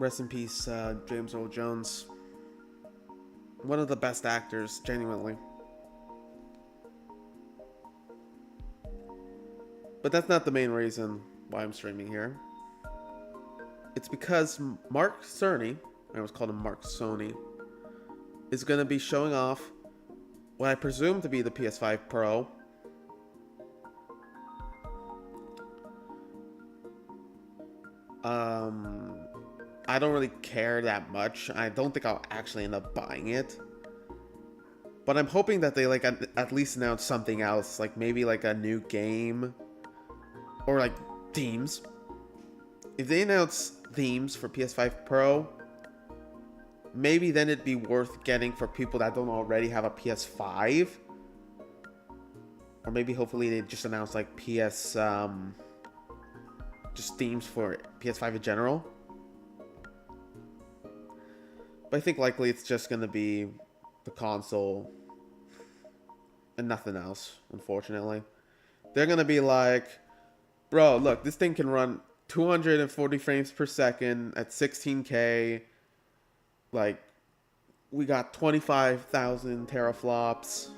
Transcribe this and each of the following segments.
Rest in peace, James Earl Jones. One of the best actors, genuinely. But that's not the main reason why I'm streaming here. It's because Mark Cerny, I always called him Mark Sony, is going to be showing off what I presume to be the PS5 Pro. I don't really care that much. I don't think I'll actually end up buying it. But I'm hoping that they like at least announce something else, like maybe like a new game or like themes. If they announce themes for PS5 Pro, maybe then it'd be worth getting for people that don't already have a PS5. Or maybe hopefully they just announce like just themes for PS5 in general. But I think likely it's just going to be the console and nothing else, unfortunately. They're going to be like, bro, look, this thing can run 240 frames per second at 16K. Like, we got 25,000 teraflops.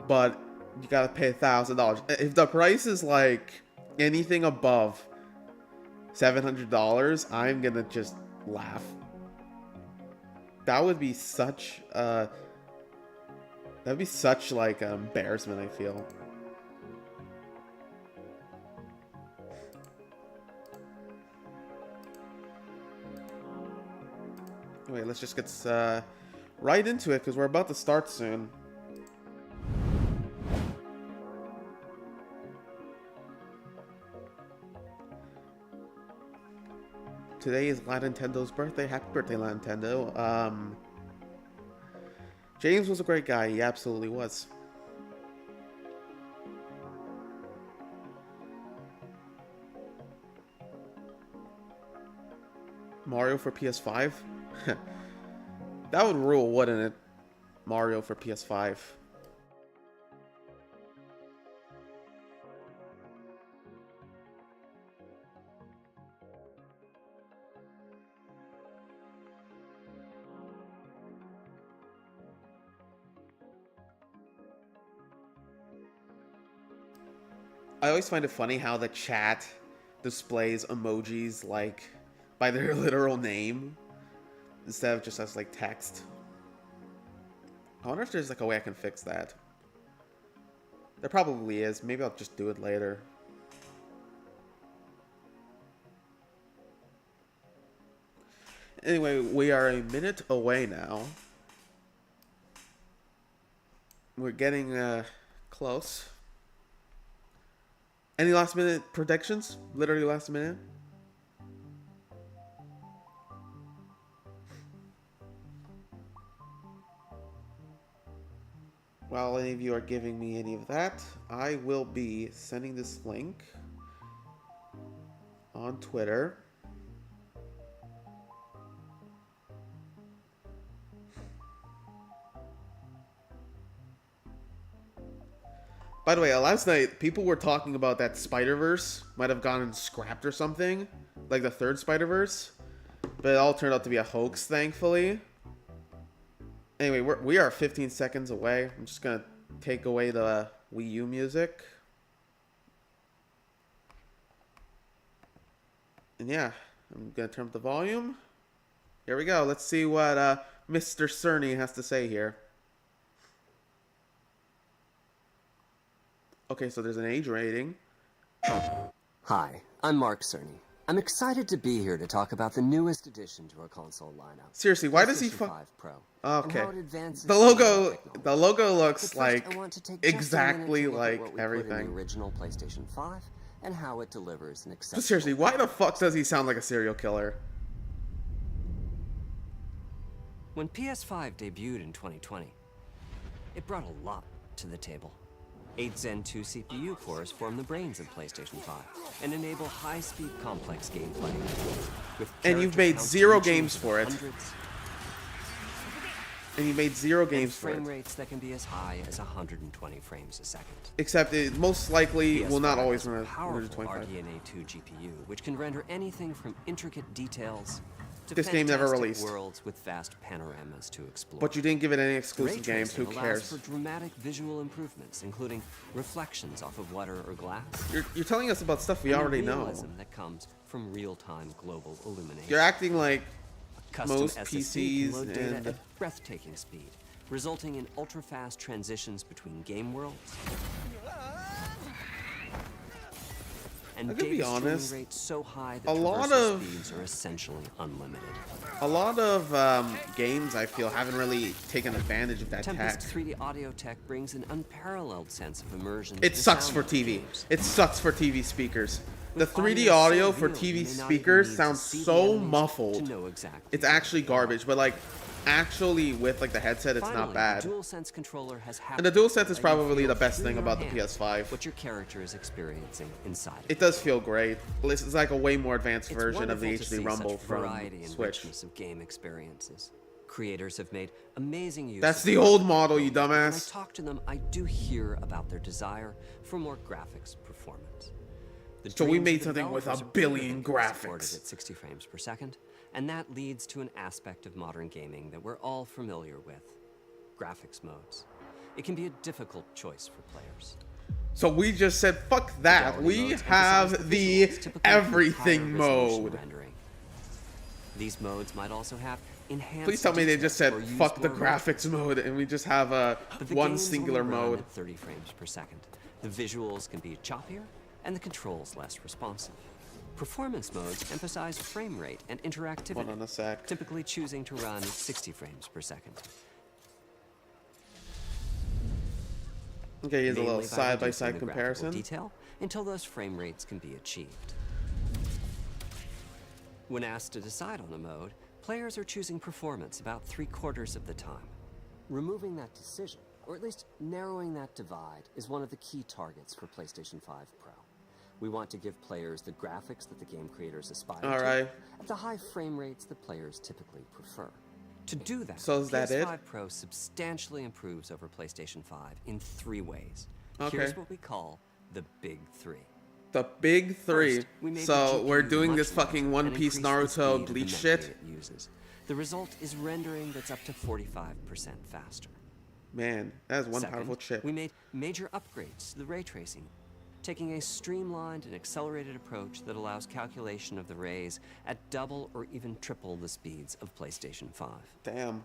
But you got to pay $1,000. If the price is like anything above $700, I'm going to just laugh. That would be such like embarrassment, I feel. Anyway, let's just get right into it because we're about to start soon. Today is La Nintendo's birthday. Happy birthday, La Nintendo. James was a great guy. He absolutely was. Mario for PS5? That would rule, wouldn't it? Mario for PS5. I always find it funny how the chat displays emojis like by their literal name instead of just as like text. I wonder if there's like a way I can fix that. There probably is. Maybe I'll just do it later. Anyway, we are a minute away now. We're getting close. Any last minute predictions? Literally last minute? While any of you are giving me any of that, I will be sending this link on Twitter. By the way, last night, people were talking about that Spider-Verse might have gotten scrapped or something. Like the third Spider-Verse. But it all turned out to be a hoax, thankfully. Anyway, we are 15 seconds away. I'm just going to take away the Wii U music. And yeah, I'm going to turn up the volume. Here we go. Let's see what Mr. Cerny has to say here. Okay, so there's an age rating. Hi, I'm Mark Cerny. I'm excited to be here to talk about the newest addition to our console lineup. Seriously, why does he PlayStation 5 Pro. Okay. And how it advances The logo looks like exactly like what we everything. put in the original PlayStation 5 and how it delivers an exceptional. But seriously, why the fuck does he sound like a serial killer? When PS5 debuted in 2020, it brought a lot to the table. 8 Zen 2 CPU cores form the brains of PlayStation 5 and enable high-speed complex gameplay. And you've made 0 games for it. And he made 0 and games for frame it. rates that can be as high as 120 frames a second. Except it most likely will not PS5 always has a run at powerful 125. RDNA 2 GPU, which can render anything from intricate details to This game never fantastic released. worlds with vast panoramas to explore. But you didn't give it any Ray exclusive games. Who tracing cares? allows for dramatic visual improvements, including reflections off of water or glass. You're telling us about stuff we and the already know. realism that comes from real-time global illumination. You're acting like Custom most SSD can PCs load data and at breathtaking speed, resulting in ultra-fast transitions between game worlds. And I could be data streaming honest, rates so high that a lot traversal of- speeds are essentially unlimited. a lot of games I feel haven't really taken advantage of that Tempest tech. 3D audio tech brings an unparalleled sense of immersion. It to sucks sound for of TV. games. It sucks for TV speakers. The With 3D audio audio so for real, TV you may not even speakers need to sounds see the so animation muffled. to know exactly It's what actually they are. garbage, but like actually with like the headset, it's Finally, not bad. The DualSense controller has And the DualSense is that you probably feel the best through thing your about the hand PS5. What your character is experiencing inside. It does feel great. It's like a way more advanced It's version of the wonderful to HD see Rumble such from variety and Switch. richness of game experiences. Creators have made amazing use. That's of the graphics old model, you development. When I dumbass. talk to them, I do hear about their desire for more graphics performance. The So we dreams of made the something with developers a are bigger billion than getting supported graphics. at 60 frames per second, and that leads to an aspect of modern gaming that we're all familiar with: graphics modes. It can be a difficult choice for players. So we just said, fuck that. Fidelity We modes have emphasize the visuals, typically everything with higher resolution mode. rendering. These modes might also have enhanced Please tell me they just said, detail or use fuck the more graphics mode, and we just have a But the one games singular only run mode. at 30 frames per second. The visuals can be choppier, and the controls less responsive. Performance modes emphasize frame rate and interactivity, Hold on a sec. typically choosing to run at 60 frames per second. Okay, here's a little Mainly by side-by-side reducing the graphical comparison. detail until those frame rates can be achieved. When asked to decide on a mode, players are choosing performance about 3/4 of the time. Removing that decision, or at least narrowing that divide, is one of the key targets for PlayStation 5 Pro. We want to give players the graphics that the game creators aspire All to right. at the high frame rates that players typically prefer. To do that, So is that it? PS5 Pro substantially improves over PlayStation 5 in 3 ways. Okay. Here's what we call the Big 3. The big three. First, we made the So we're GPU doing much this fucking larger One and Piece increased the Naruto speed of the Bleach memory shit. it uses. The result is rendering that's up to 45% faster. Man, that is one Second, powerful chip. we made major upgrades to the ray tracing, taking a streamlined and accelerated approach that allows calculation of the rays at double or even triple the speeds of PlayStation 5. Damn.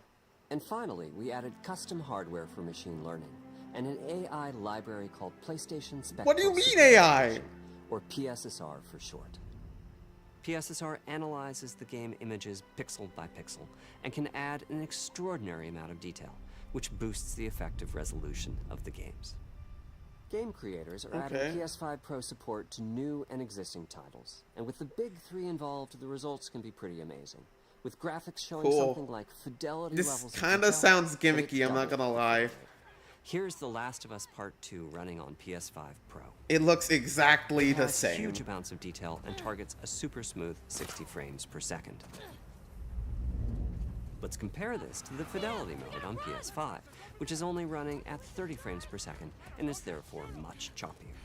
And finally, we added custom hardware for machine learning and an AI library called PlayStation Spectral What do you mean AI? Supercomputation, or PSSR for short. PSSR analyzes the game images pixel by pixel and can add an extraordinary amount of detail, which boosts the effective resolution of the games. Game creators are Okay. adding PS5 Pro support to new and existing titles, and with the big 3 involved, the results can be pretty amazing. With graphics showing Cool. something like fidelity This levels of kinda detail, sounds but it's gimmicky, I'm not double gonna the lie. frame rate. Here's The Last of Us Part 2 running on PS5 Pro. It looks exactly It the has same. huge amounts of detail and targets a super smooth 60 frames per second. Let's compare this to the fidelity mode on PS5, which is only running at 30 frames per second and is therefore much choppier.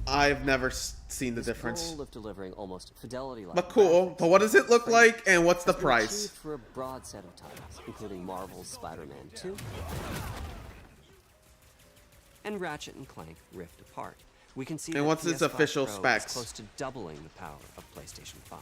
I've never seen the This difference. goal of delivering almost fidelity-like But cool. graphics But what does it look has like, and what's the been price? achieved for a broad set of titles, including Marvel's Spider-Man 2 and Ratchet & Clank Rift Apart. We can see And that what's its PS5 official Pro is specs? close to doubling the power of PlayStation 5.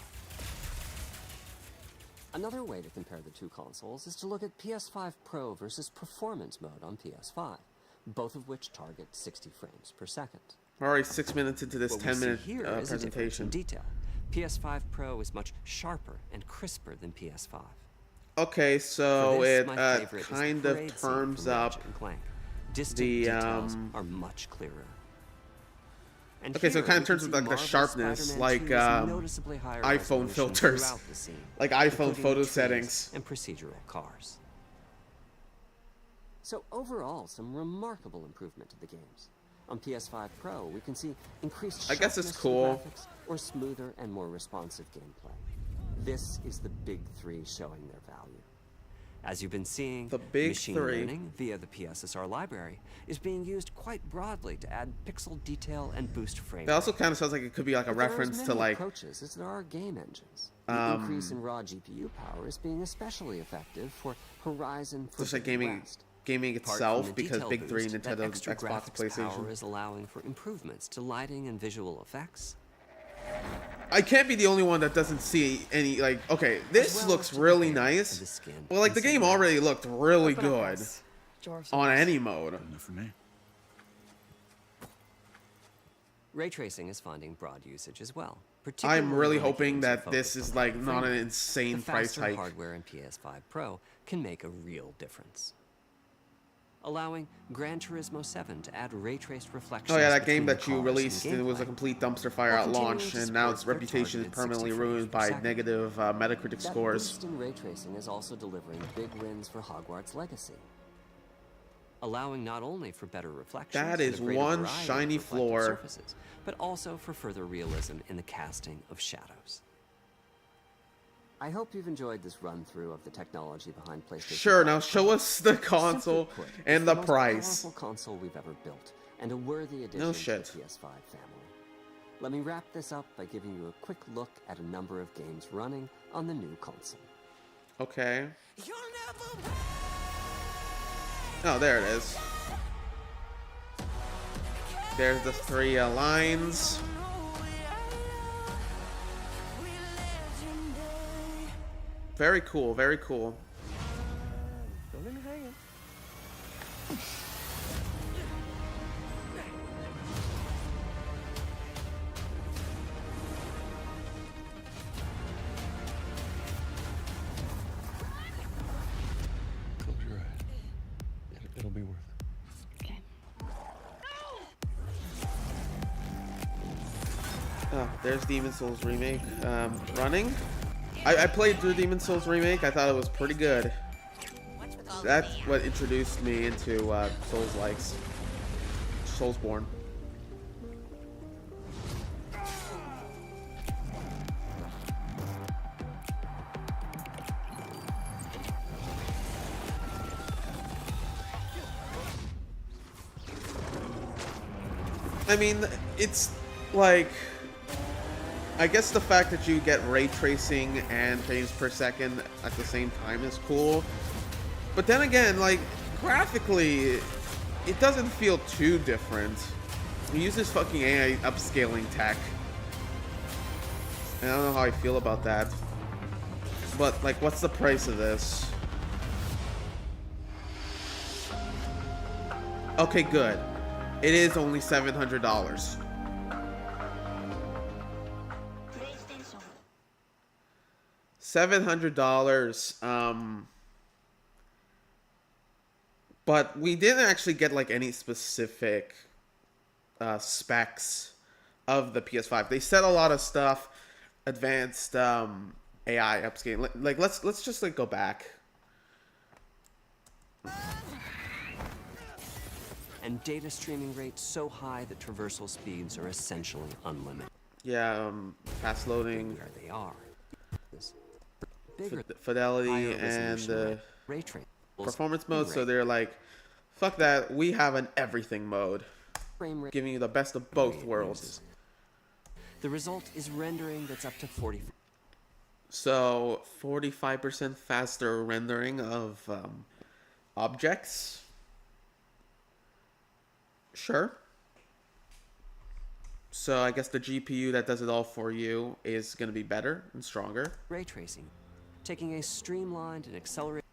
Another way to compare the two consoles is to look at PS5 Pro versus Performance mode on PS5, both of which target 60 frames per second. We're already 6 minutes into this What we see 10-minute here is a difference in presentation. detail. PS5 Pro is much sharper and crisper than PS5. Okay, For so this, it my favorite is the kind parade of scene terms from up. Ratchet & Clank. Distant the, details are much clearer. And Okay, so it here kinda we turns can up see like the Marvel's sharpness, Spider-Man like, 2's noticeably higher iPhone resolution filters. throughout the scene, Like iPhone including photo the trees settings. and procedural cars. So overall, some remarkable improvement to the games. On PS5 Pro, we can see increased I guess it's sharpness to cool. graphics or smoother and more responsive gameplay. This is the Big 3 showing their value. As you've been seeing, The big machine three. learning via the PSSR library is being used quite broadly to add pixel detail and boost frame That also rate. kind of sounds like it could be like a But there are reference as to many like approaches as there are game engines. The increase in raw GPU power is being especially effective for Horizon just like Forbidden West. gaming Apart from itself, the because detail big three, boost, that Nintendo, extra Xbox, graphics power PlayStation. is allowing for improvements to lighting and visual effects. I can't be the only one that doesn't see any like. Okay, this well looks as to really compare to nice. the skin Well, like the inside game out. already looked really Open up, good guys. Dwarves on are any mode. Enough for me. Ray tracing is finding broad usage as well. Particularly I'm really when hoping games are that this focused is on like higher not frame an rate. insane The price faster hike. hardware in PS5 Pro can make a real difference. Allowing Gran Turismo 7 to add ray-traced reflections. Oh yeah, that game between the that you cars released, and it was a gameplay, complete dumpster fire while at continuing launch, to and now support its their reputation is targeted permanently 60 frames ruined per by second. negative Metacritic That scores. boost in ray tracing is also delivering big wins for Hogwarts Legacy, allowing not only for better reflections That and is a greater one variety of shiny reflective floor. surfaces, but also for further realism in the casting of shadows. I hope you've enjoyed this run-through of the technology behind PlayStation. Sure, 5 now show Pro. us the console Simply put, it's and the most price. powerful console we've ever built, and a worthy addition No to shit. the PS5 family. Let me wrap this up by giving you a quick look at a number of games running on the new console. Okay. Oh, there it is. There's the three lines. Very cool, very cool. Don't let me hang it. Close your eyes. It'll be worth it. Okay. Oh, there's Demon Souls Remake. Running? I played through Demon Souls Remake. I thought it was pretty good. That's what introduced me into Souls likes. Soulsborne. I mean, it's like, I guess the fact that you get ray tracing and frames per second at the same time is cool. But then again, like, graphically, it doesn't feel too different. He uses fucking AI upscaling tech. And I don't know how I feel about that. But, like, what's the price of this? Okay, good. It is only $700. $700. But we didn't actually get like any specific specs of the PS5. They said a lot of stuff, advanced AI upscaling. Like let's just like go back. And data streaming rates so high that traversal speeds are essentially unlimited. Yeah, fast loading, Where they are. This bigger fidelity, higher and resolution ray tracing. performance mode. So they're like, fuck that. We have an everything mode, frame rate giving you the best of both it worlds. uses. The result is rendering that's up to 40. So 45% faster rendering of objects. Sure. So I guess the GPU that does it all for you is going to be better and stronger. Ray tracing, taking a streamlined and accelerated.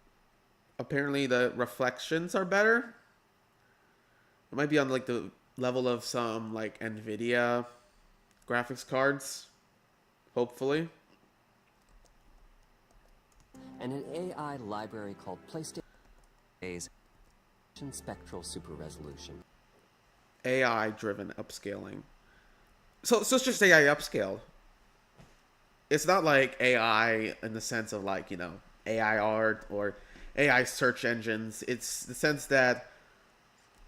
Apparently the reflections are better. It might be on like the level of some like NVIDIA graphics cards. Hopefully. And an AI library called PlayStation Spectral Super Resolution. AI driven upscaling. So it's just AI upscaled. It's not like AI in the sense of like, you know, AI art or AI search engines. It's the sense that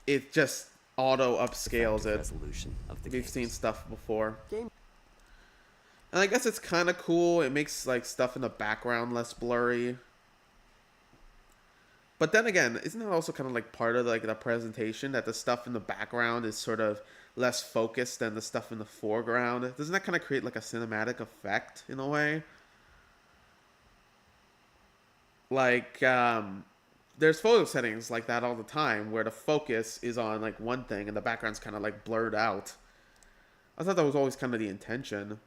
it just auto upscales it. Resolution of the We've games. seen stuff before. Game. And I guess it's kind of cool. It makes like stuff in the background less blurry. But then again, isn't that also kind of like part of like the presentation that the stuff in the background is sort of less focused than the stuff in the foreground? Doesn't that kind of create like a cinematic effect in a way? Like, there's photo settings like that all the time where the focus is on like one thing and the background's kind of like blurred out. I thought that was always kind of the intention.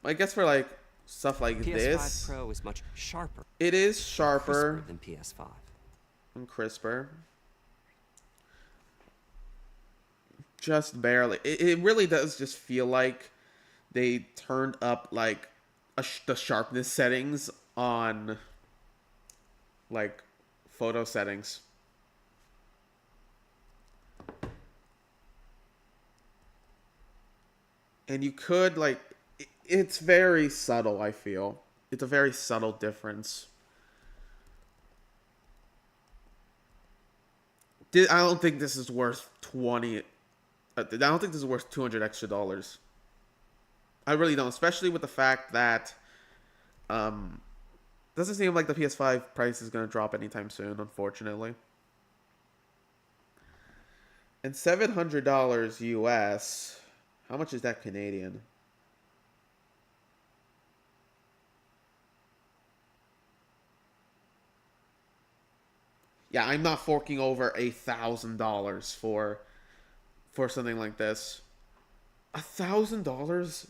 I guess for like stuff like PS5 this, Pro is much sharper. it is Crisper sharper than PS5. and crisper. Just barely. It really does just feel like they turned up like the sharpness settings on like photo settings. And you could like it's very subtle, I feel. It's a very subtle difference. I don't think this is worth 20. I don't think this is worth $200 extra. I really don't, especially with the fact that doesn't seem like the PS5 price is going to drop anytime soon, unfortunately. And $700 US. How much is that Canadian? Yeah, I'm not forking over $1,000 for something like this. $1,000?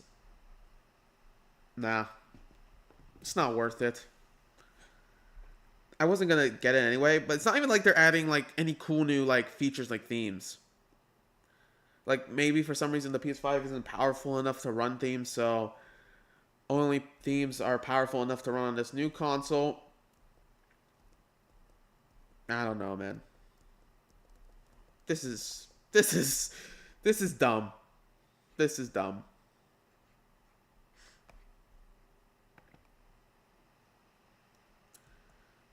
Nah, it's not worth it. I wasn't gonna get it anyway, but it's not even like they're adding like any cool new like features like themes. Like maybe for some reason the PS5 isn't powerful enough to run themes, so only themes are powerful enough to run on this new console. I don't know, man. This is dumb. This is dumb.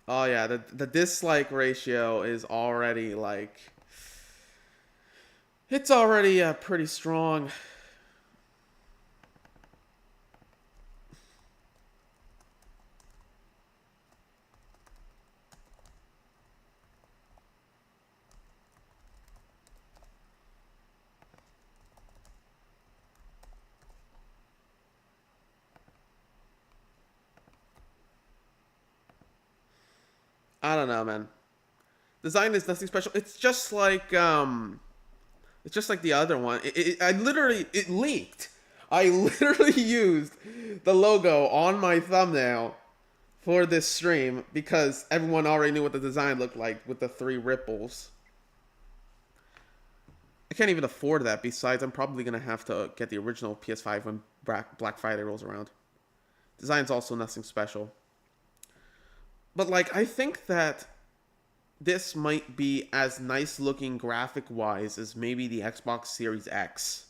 Oh yeah, the dislike ratio is already like it's already pretty strong. I don't know, man. Design is nothing special. It's just like the other one. It leaked. I literally used the logo on my thumbnail for this stream because everyone already knew what the design looked like with the 3 ripples. I can't even afford that. Besides, I'm probably gonna have to get the original PS5 when Black Friday rolls around. Design's also nothing special. But like, I think that this might be as nice looking graphic wise as maybe the Xbox Series X.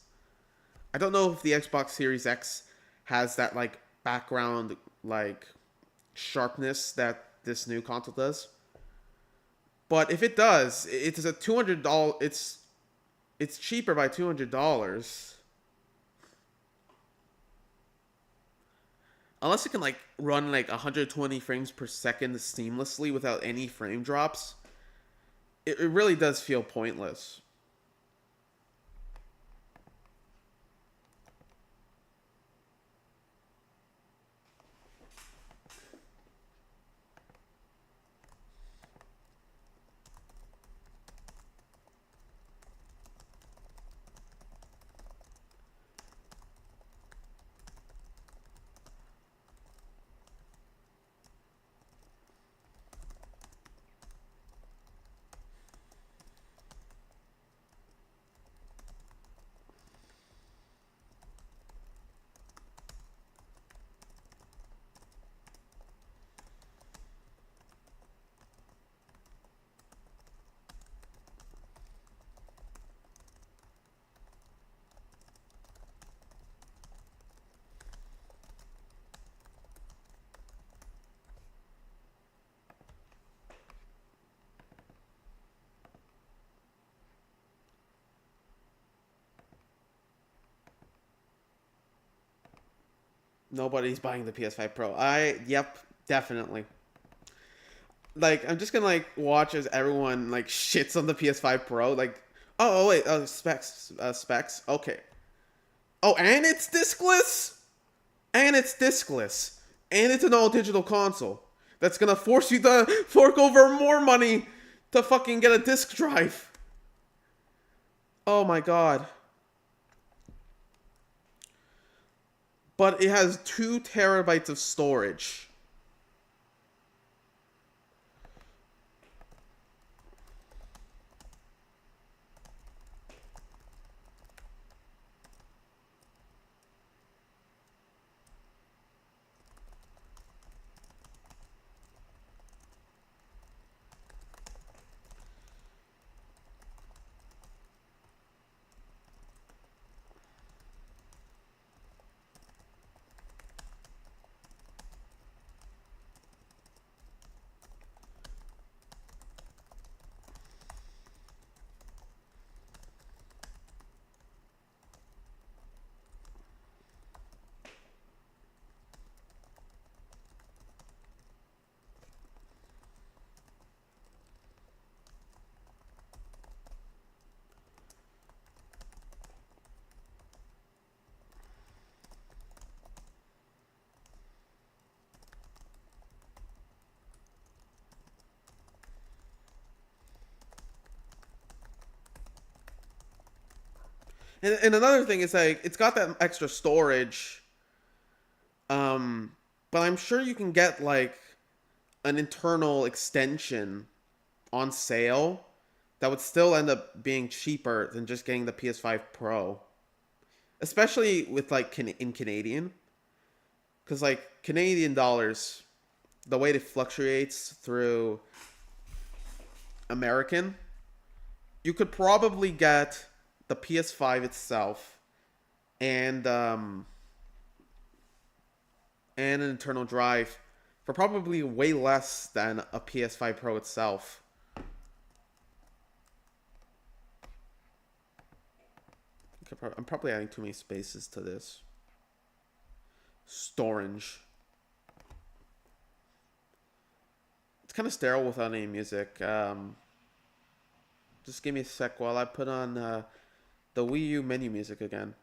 I don't know if the Xbox Series X has that like background like sharpness that this new console does. But if it does, it's a $200. It's cheaper by $200. Unless it can like run like 120 frames per second seamlessly without any frame drops, it really does feel pointless. Nobody's buying the PS5 Pro. Yep, Definitely. Like, I'm just gonna like watch as everyone like shits on the PS5 Pro. Like, oh wait, specs. Okay. Oh, and it's discless. And it's discless. And it's an all digital console. That's gonna force you to fork over more money to fucking get a disc drive. Oh my god. But it has 2 terabytes of storage. And another thing is like it's got that extra storage. But I'm sure you can get like an internal extension on sale that would still end up being cheaper than just getting the PS5 Pro. Especially with like in Canadian, because like Canadian dollars, the way it fluctuates through American, you could probably get the PS5 itself and an internal drive for probably way less than a PS5 Pro itself. I'm probably adding too many spaces to this. Storage. It's kind of sterile without any music. Just give me a sec while I put on the Wii U menu music again.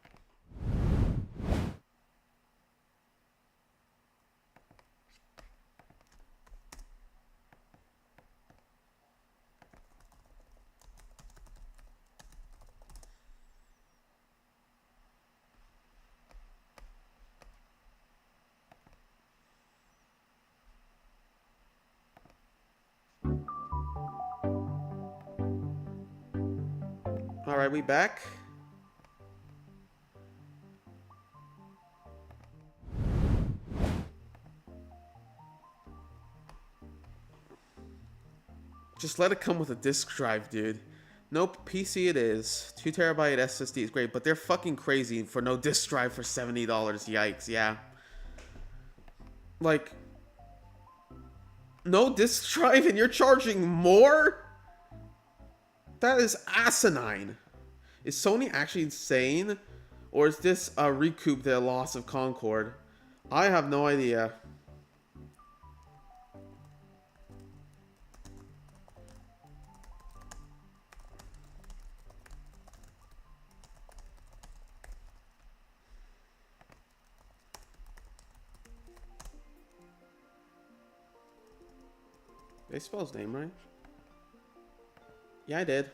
Alright, we back. Just let it come with a disk drive, dude. Nope, PC it is. 2 terabyte SSD is great, but they're fucking crazy for no disk drive for $70. Yikes, yeah. Like, no disk drive and you're charging more? That is asinine. Is Sony actually insane? Or is this a recoup their loss of Concord? I have no idea. Did I spell his name right? Yeah, I did.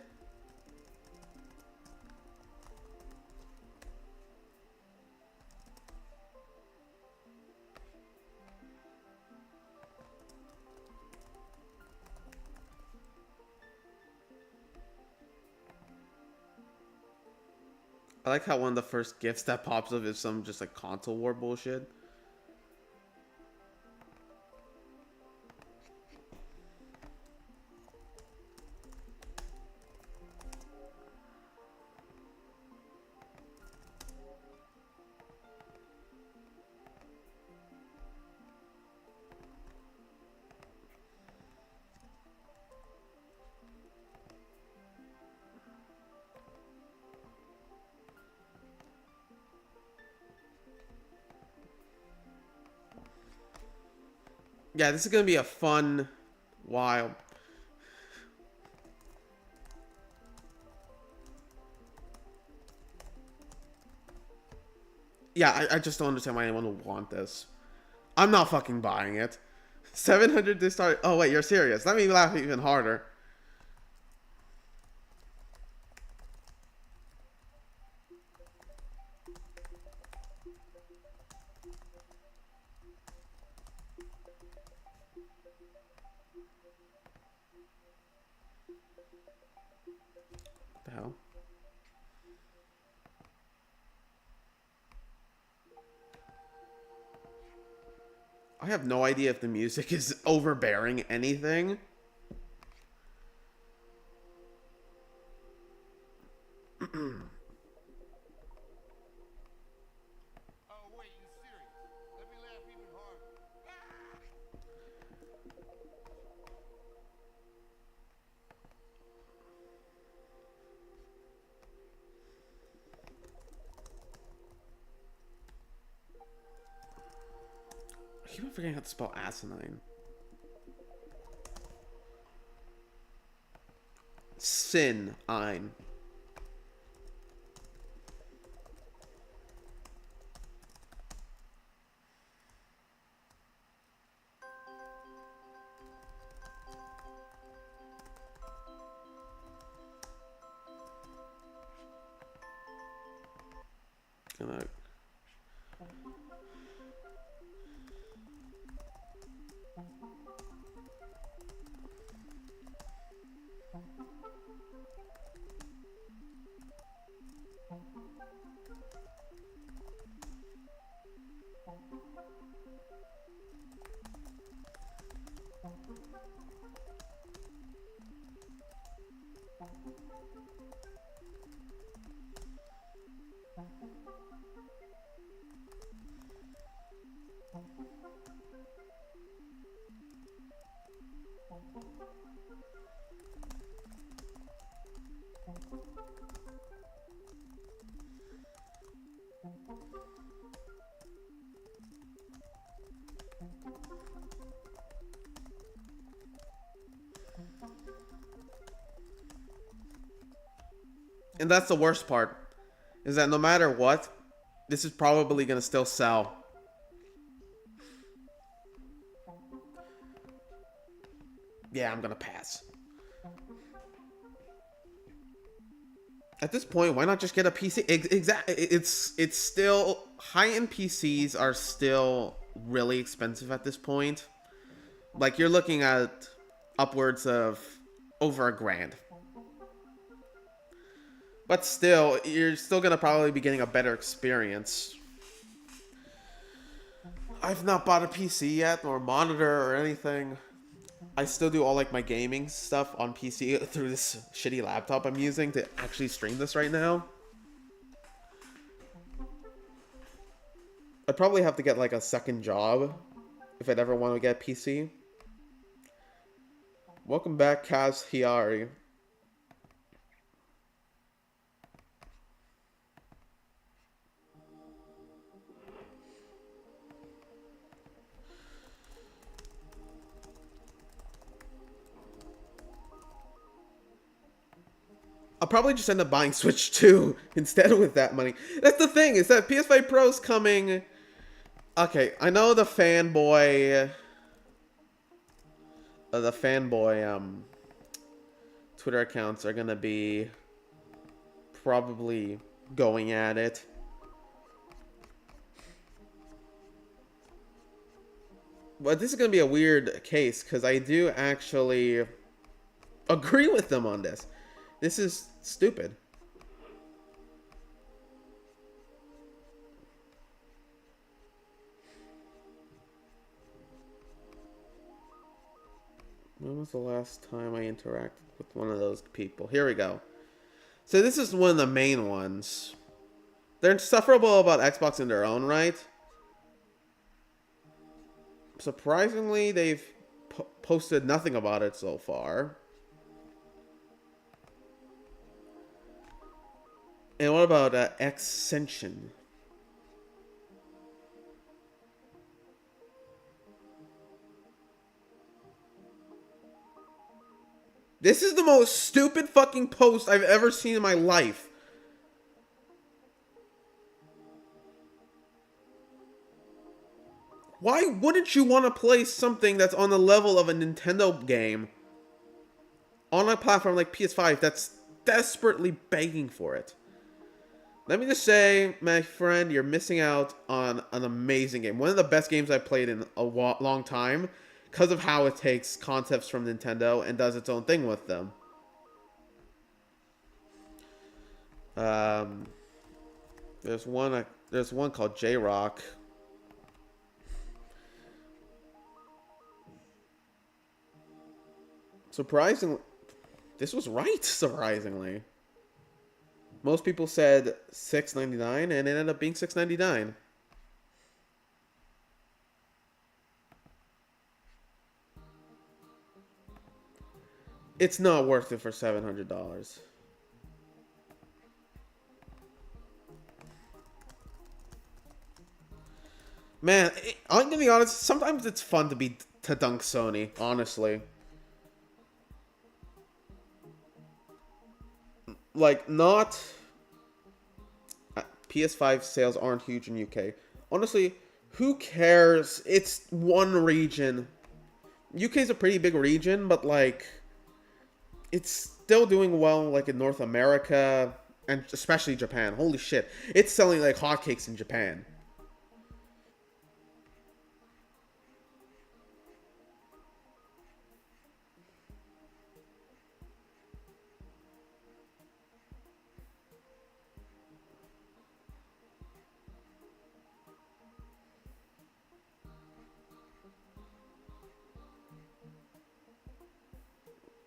I like how one of the first gifts that pops up is some just like console war bullshit. Yeah, this is gonna be a fun while. Yeah, I just don't understand why anyone would want this. I'm not fucking buying it. 700 to start. Oh wait, you're serious? Let me laugh even harder. What the hell? I have no idea if the music is overbearing anything. I keep on forgetting how to spell asinine. Sin-ine. Gonna... And that's the worst part, is that no matter what, this is probably gonna still sell. Yeah, I'm gonna pass. At this point, why not just get a PC? Exactly. It's still high-end PCs are still really expensive at this point. Like you're looking at upwards of over $1,000. But still, you're still gonna probably be getting a better experience. I've not bought a PC yet, or a monitor, or anything. I still do all like my gaming stuff on PC through this shitty laptop I'm using to actually stream this right now. I'd probably have to get like a second job if I'd ever want to get a PC. Welcome back, Kaz Hiari. I'll probably just end up buying Switch 2 instead with that money. That's the thing, is that PS5 Pro's coming... Okay, I know the fanboy... Twitter accounts are gonna be... probably going at it. But this is gonna be a weird case, because I do actually... agree with them on this. This is stupid. When was the last time I interacted with one of those people? Here we go. So this is one of the main ones. They're insufferable about Xbox in their own right. Surprisingly, they've posted nothing about it so far. And what about Extension? This is the most stupid fucking post I've ever seen in my life. Why wouldn't you want to play something that's on the level of a Nintendo game on a platform like PS5 that's desperately begging for it? Let me just say, my friend, you're missing out on an amazing game. One of the best games I've played in a long time because of how it takes concepts from Nintendo and does its own thing with them. There's one called J-Rock. Surprisingly, this was right, surprisingly. Most people said $6.99 and it ended up being $6.99. It's not worth it for $700. Man, I'm gonna be honest, sometimes it's fun to dunk Sony, honestly. Like, not... PS5 sales aren't huge in UK. Honestly, who cares? It's one region. UK's a pretty big region, but, like... It's still doing well, like, in North America, and especially Japan. Holy shit. It's selling like hotcakes in Japan.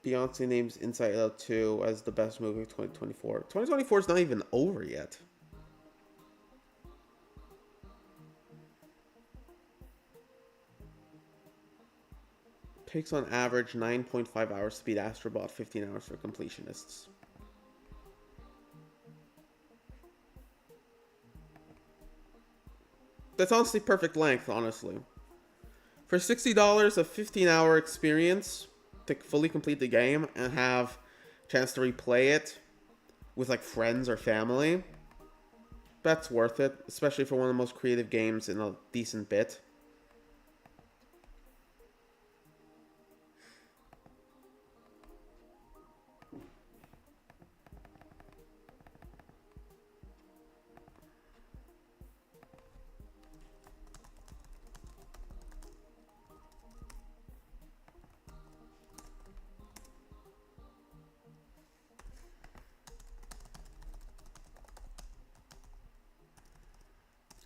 Beyonce names Inside Out 2 as the best movie of 2024. 2024 is not even over yet. Takes on average 9.5 hours to beat Astrobot, 15 hours for completionists. That's honestly perfect length, honestly. For $60, a 15-hour experience to fully complete the game and have a chance to replay it with like friends or family, that's worth it, especially for one of the most creative games in a decent bit.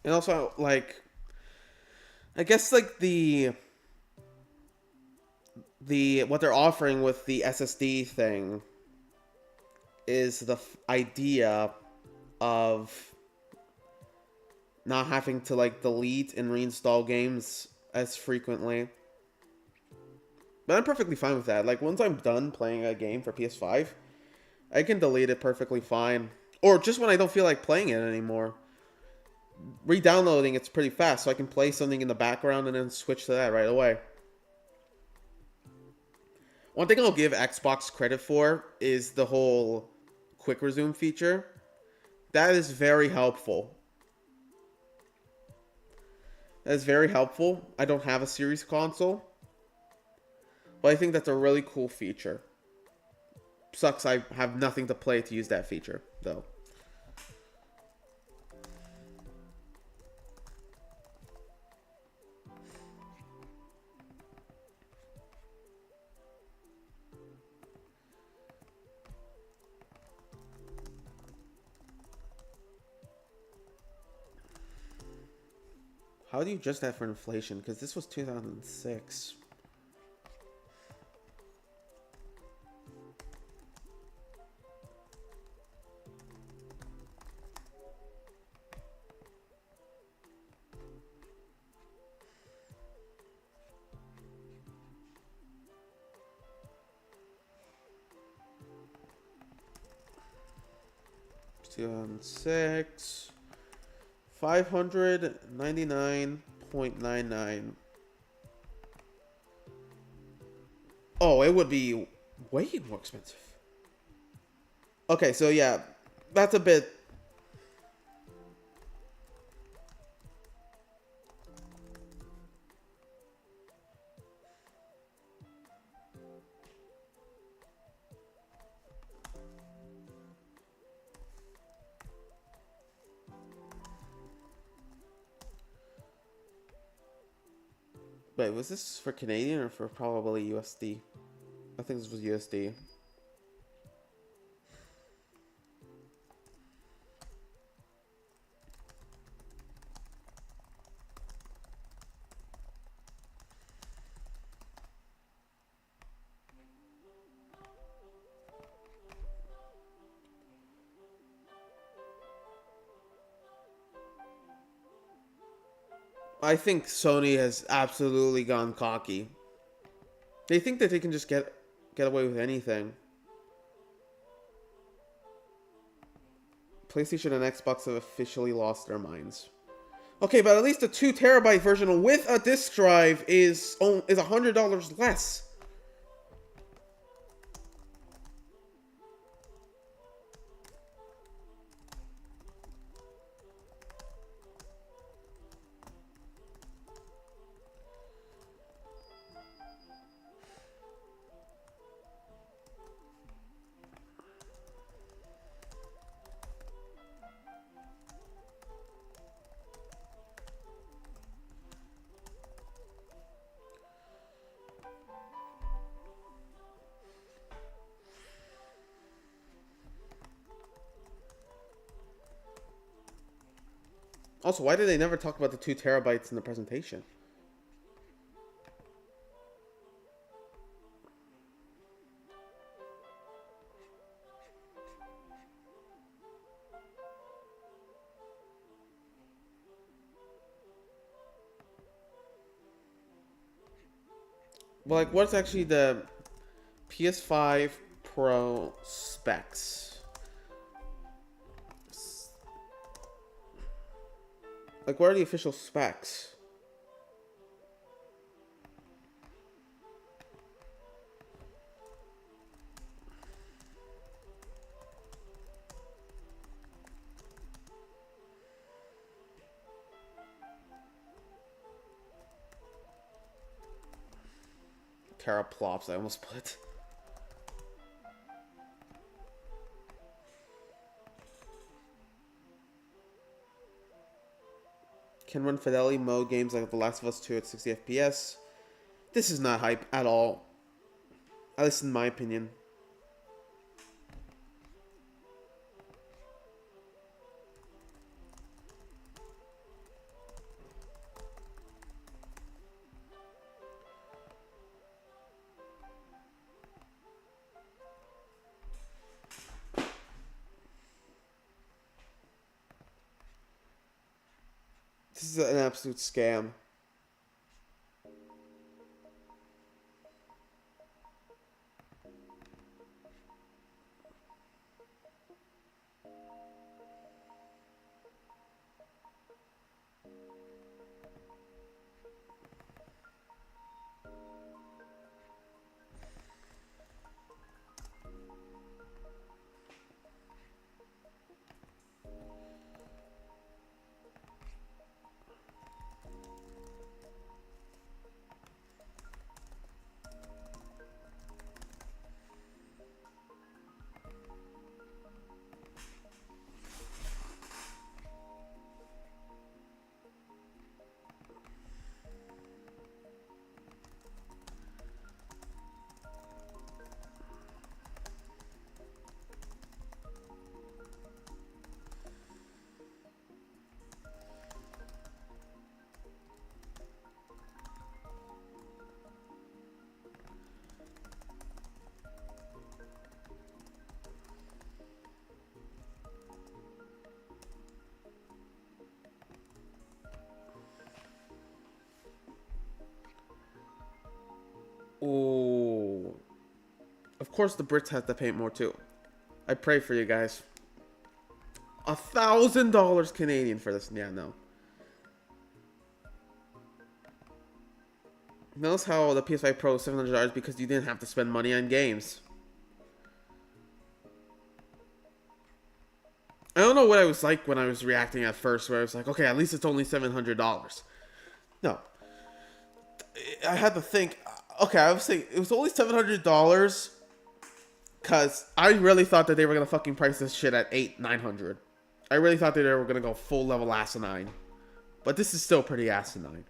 And also, like, I guess, like, the what they're offering with the SSD thing is the idea of not having to, like, delete and reinstall games as frequently. But I'm perfectly fine with that. Like, once I'm done playing a game for PS5, I can delete it perfectly fine. Or just when I don't feel like playing it anymore. Re-downloading it's pretty fast, so I can play something in the background and then switch to that right away. One thing I'll give Xbox credit for is the whole quick resume feature. That is very helpful. That is very helpful. I don't have a Series console, but I think that's a really cool feature. Sucks I have nothing to play to use that feature, though. How do you adjust that for inflation? Because this was 2006. $206. 599.99. Oh, it would be way more expensive. Okay, so yeah, that's a bit. Wait, was this for Canadian or for probably USD? I think this was USD. I think Sony has absolutely gone cocky. They think that they can just get away with anything. PlayStation and Xbox have officially lost their minds. Okay, but at least the 2 terabyte version with a disk drive is $100 less. Also, why did they never talk about the 2 terabytes in the presentation? Well, like, what's actually the PS5 Pro specs? Like, what are the official specs? Teraplops, I almost put. Can run fidelity mode games like The Last of Us 2 at 60 FPS. This is not hype at all. At least in my opinion. This is an absolute scam. Ooh. Of course the Brits have to pay more too. I pray for you guys. $1,000 Canadian for this. Yeah, no. Notice how the PS5 Pro is $700 because you didn't have to spend money on games. know what I was like when I was reacting at first, where I was like, okay, at least it's only $700. No. I had to think, okay, I was saying it was only $700 because I really thought that they were going to fucking price this shit at $800-900. I really thought that they were going to go full level asinine. But this is still pretty asinine.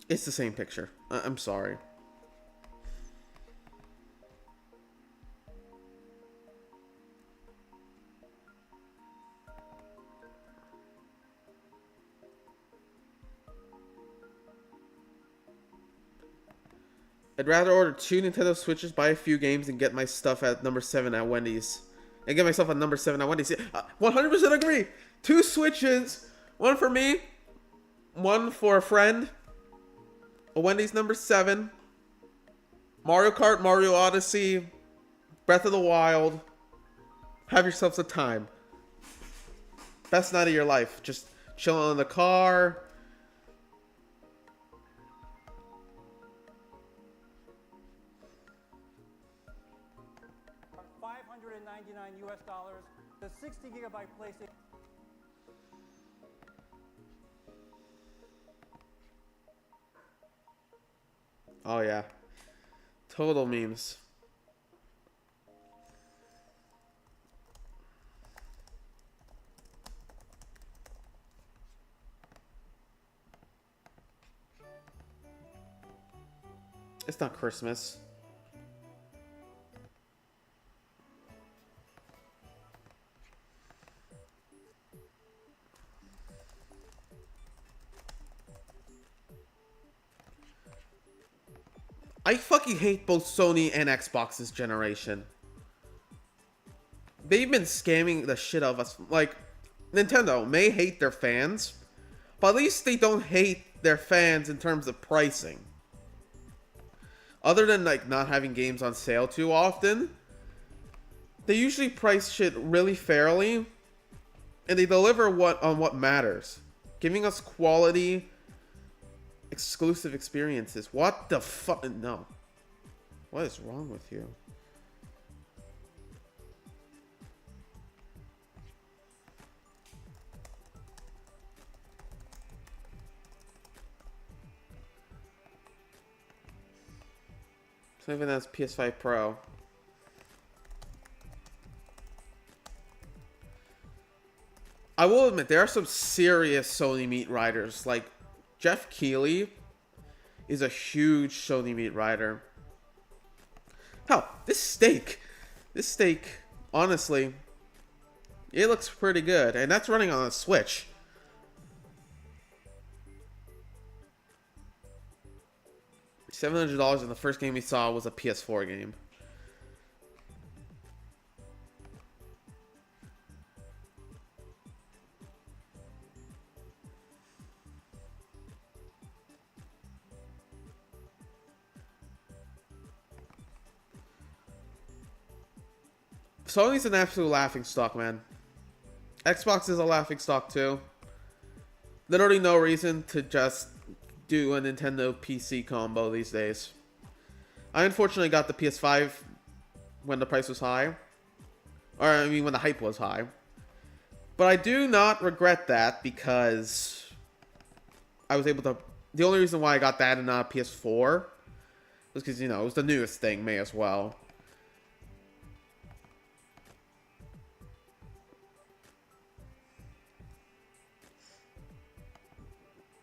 It's the same picture. I'm sorry. I'd rather order 2 Nintendo Switches, buy a few games, and get my stuff at number 7 at Wendy's. And get myself at number 7 at Wendy's. 100% agree. 2 Switches. 1 for me. 1 for a friend. A Wendy's number 7. Mario Kart, Mario Odyssey. Breath of the Wild. Have yourselves a time. Best night of your life. Just chilling in the car. $599 the 60 gigabyte PlayStation. Oh yeah. Total memes. It's not Christmas. I fucking hate both Sony and Xbox this generation. They've been scamming the shit out of us. Like, Nintendo may hate their fans, but at least they don't hate their fans in terms of pricing. Other than, like, not having games on sale too often, they usually price shit really fairly, and they deliver on what matters. Giving us quality exclusive experiences. What the fuck? No. What is wrong with you? So even as PS5 Pro. I will admit, there are some serious Sony meat riders. Like, Jeff Keighley is a huge Sony meat rider. Hell, this steak, honestly, it looks pretty good. And that's running on a Switch. $700 and the first game we saw was a PS4 game. Sony's an absolute laughingstock, man. Xbox is a laughingstock too. Literally no reason to just do a Nintendo PC combo these days. I unfortunately got the PS5 when the price was high. Or, I mean, when the hype was high. But I do not regret that because I was able to... The only reason why I got that and not a PS4 was because, you know, it was the newest thing, may as well.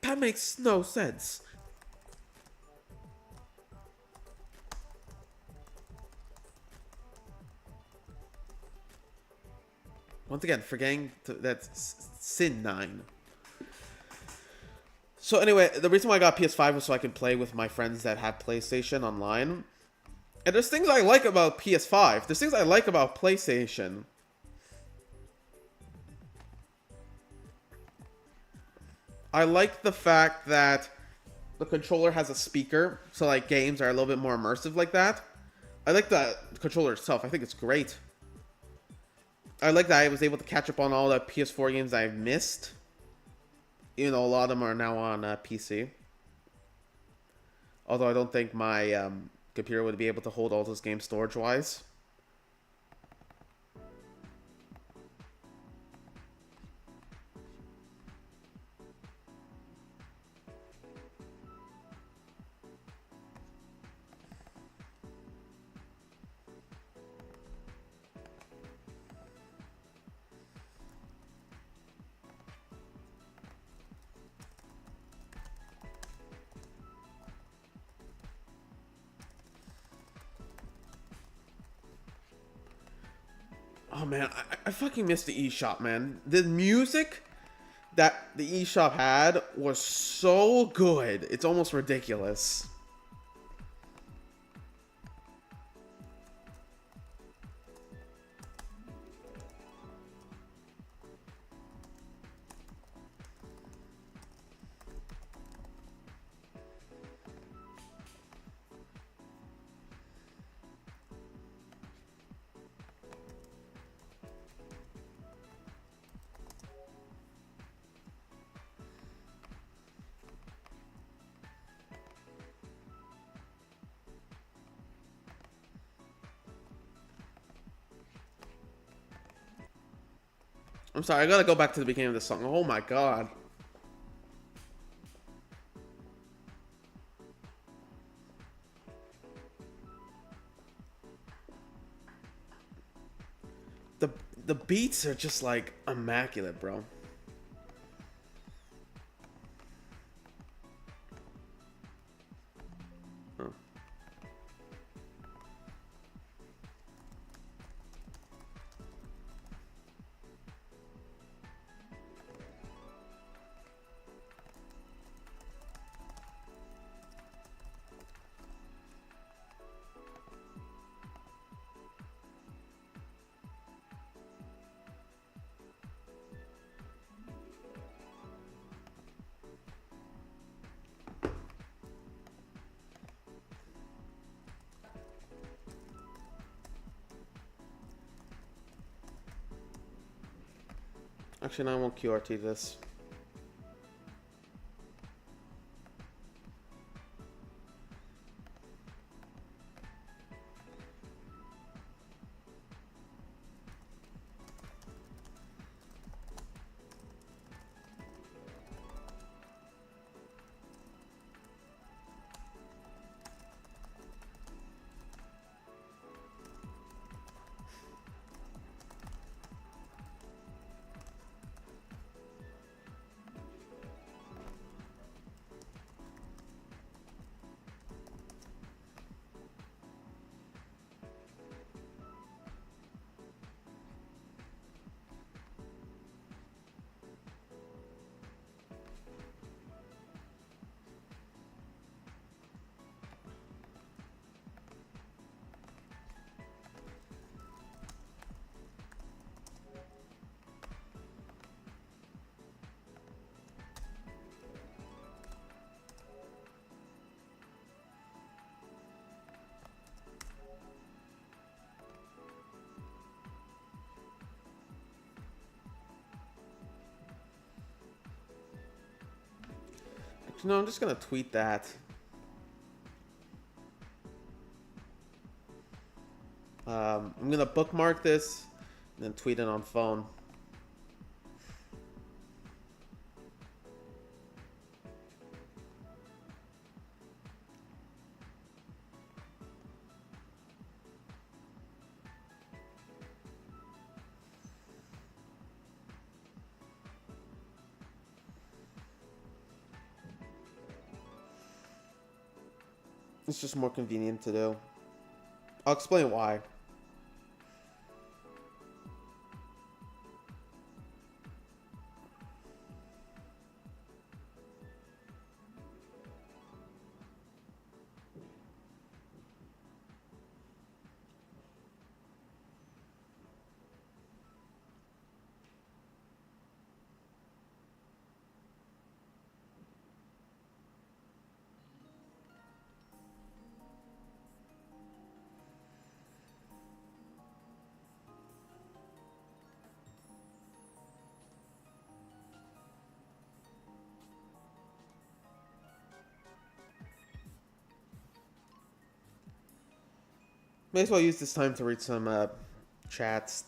That makes no sense. Once again, forgetting that's Sin 9. So anyway, the reason why I got PS5 was so I could play with my friends that had PlayStation online. And there's things I like about PS5. There's things I like about PlayStation. I like the fact that the controller has a speaker, so like games are a little bit more immersive like that. I like the controller itself. I think it's great. I like that I was able to catch up on all the PS4 games I've missed. Even though a lot of them are now on PC. Although I don't think my computer would be able to hold all those games storage-wise. Oh man, I fucking missed the eShop, man. The music that the eShop had was so good. It's almost ridiculous. I'm sorry, I gotta go back to the beginning of the song. Oh my god. The beats are just like immaculate, bro. Huh. Actually, no, I won't QRT this. No, I'm just gonna tweet that. I'm gonna bookmark this and then tweet it on phone. It's just more convenient to do. I'll explain why. May as well use this time to read some chats.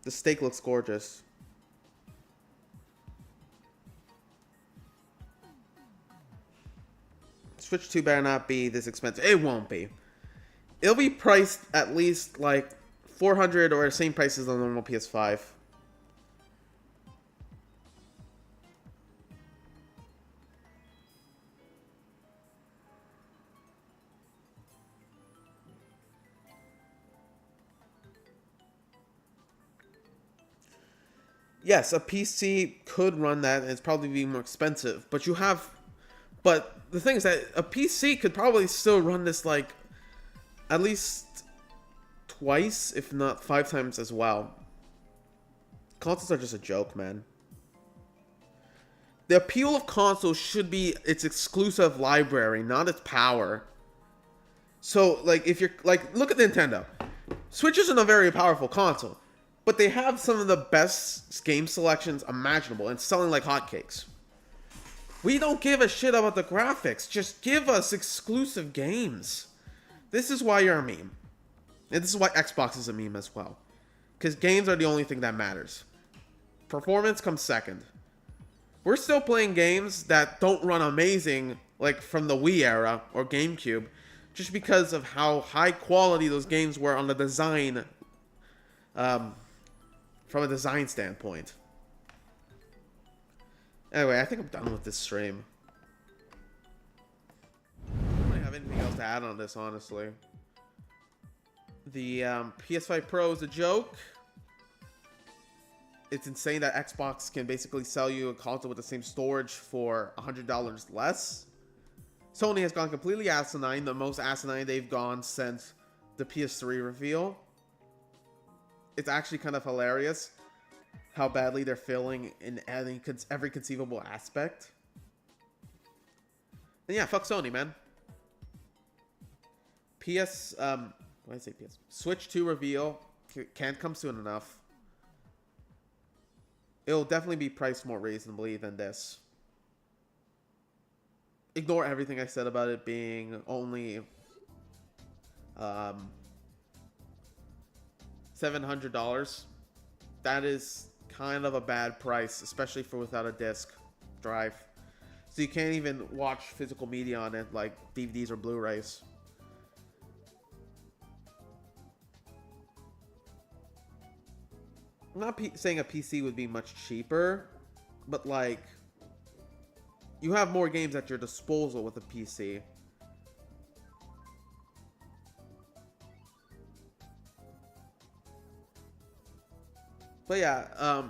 The steak looks gorgeous. Switch 2 better not be this expensive. It won't be. It'll be priced at least like 400 or the same price as the normal PS5. Yes, a PC could run that, and it's probably be more expensive. But but the thing is that a PC could probably still run this like at least twice, if not 5 times as well. Consoles are just a joke, man. The appeal of consoles should be its exclusive library, not its power. So, like, if you're like, look at Nintendo. Switch isn't a very powerful console, but they have some of the best game selections imaginable and selling like hotcakes. We don't give a shit about the graphics. Just give us exclusive games. This is why you're a meme. And this is why Xbox is a meme as well. Because games are the only thing that matters. Performance comes second. We're still playing games that don't run amazing, like from the Wii era or GameCube, just because of how high quality those games were on the design, from a design standpoint. Anyway, I think I'm done with this stream. I don't really have anything else to add on this, honestly. The PS5 Pro is a joke. It's insane that Xbox can basically sell you a console with the same storage for $100 less. Sony has gone completely asinine, the most asinine they've gone since the PS3 reveal. It's actually kind of hilarious how badly they're failing in every conceivable aspect. And yeah, fuck Sony, man. Why did I say PS? Switch 2 reveal can't come soon enough. It'll definitely be priced more reasonably than this. Ignore everything I said about it being only $700. That is kind of a bad price, especially for without a disc drive. So you can't even watch physical media on it like DVDs or Blu-rays. I'm not saying a PC would be much cheaper, but like, you have more games at your disposal with a PC. But yeah,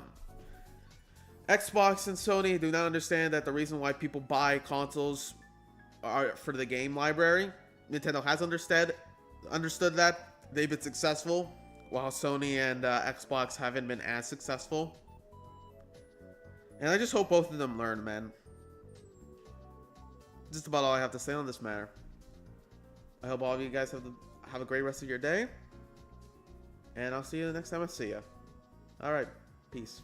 Xbox and Sony do not understand that the reason why people buy consoles are for the game library. Nintendo has understood that. They've been successful, while Sony and Xbox haven't been as successful. And I just hope both of them learn, man. Just about all I have to say on this matter. I hope all of you guys have a great rest of your day. And I'll see you the next time I see you. Alright, peace.